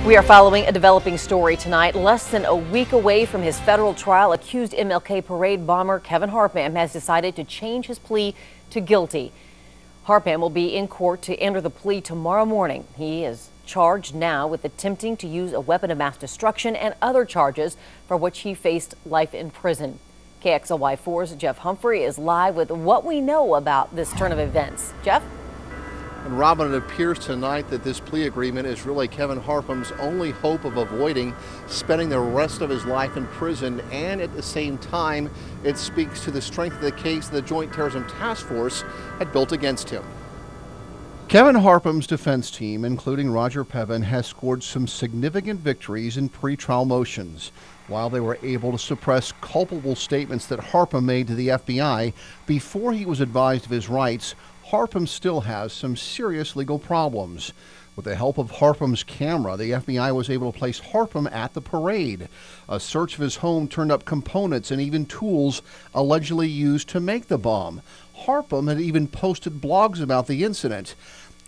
We are following a developing story tonight. Less than a week away from his federal trial, accused MLK parade bomber Kevin Harpham has decided to change his plea to guilty. Harpham will be in court to enter the plea tomorrow morning. He is charged now with attempting to use a weapon of mass destruction and other charges for which he faced life in prison. KXLY4's Jeff Humphrey is live with what we know about this turn of events. Jeff? And Robin, it appears tonight that this plea agreement is really Kevin Harpham's only hope of avoiding spending the rest of his life in prison, and at the same time, it speaks to the strength of the case the Joint Terrorism Task Force had built against him. Kevin Harpham's defense team, including Roger Pevin, has scored some significant victories in pretrial motions. While they were able to suppress culpable statements that Harpham made to the FBI before he was advised of his rights, Harpham still has some serious legal problems. With the help of Harpham's camera, the FBI was able to place Harpham at the parade. A search of his home turned up components and even tools allegedly used to make the bomb. Harpham had even posted blogs about the incident.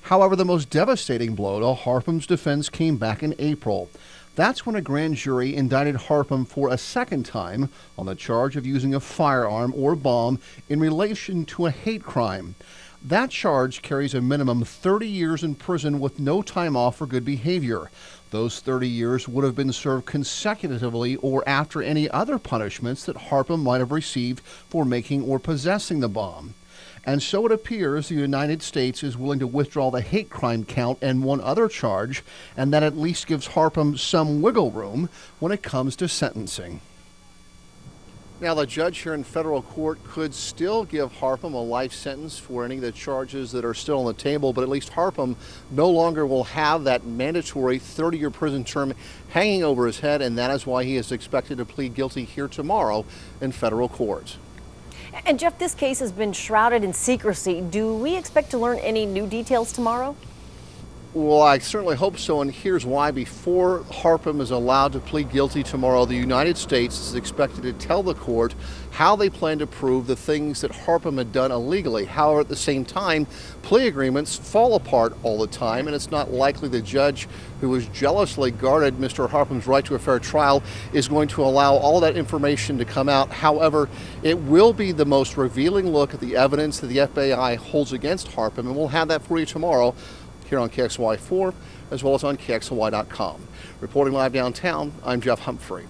However, the most devastating blow to Harpham's defense came back in April. That's when a grand jury indicted Harpham for a second time on the charge of using a firearm or bomb in relation to a hate crime. That charge carries a minimum 30 years in prison with no time off for good behavior. Those 30 years would have been served consecutively or after any other punishments that Harpham might have received for making or possessing the bomb. And so it appears the United States is willing to withdraw the hate crime count and one other charge, and that at least gives Harpham some wiggle room when it comes to sentencing. Now, the judge here in federal court could still give Harpham a life sentence for any of the charges that are still on the table, but at least Harpham no longer will have that mandatory 30-year prison term hanging over his head, and that is why he is expected to plead guilty here tomorrow in federal court. And Jeff, this case has been shrouded in secrecy. Do we expect to learn any new details tomorrow? Well, I certainly hope so, and here's why. Before Harpham is allowed to plead guilty tomorrow, the United States is expected to tell the court how they plan to prove the things that Harpham had done illegally. However, at the same time, plea agreements fall apart all the time, and it's not likely the judge who has jealously guarded Mr. Harpham's right to a fair trial is going to allow all that information to come out. However, it will be the most revealing look at the evidence that the FBI holds against Harpham, and we'll have that for you tomorrow here on KXLY4, as well as on KXLY.com. Reporting live downtown, I'm Jeff Humphrey.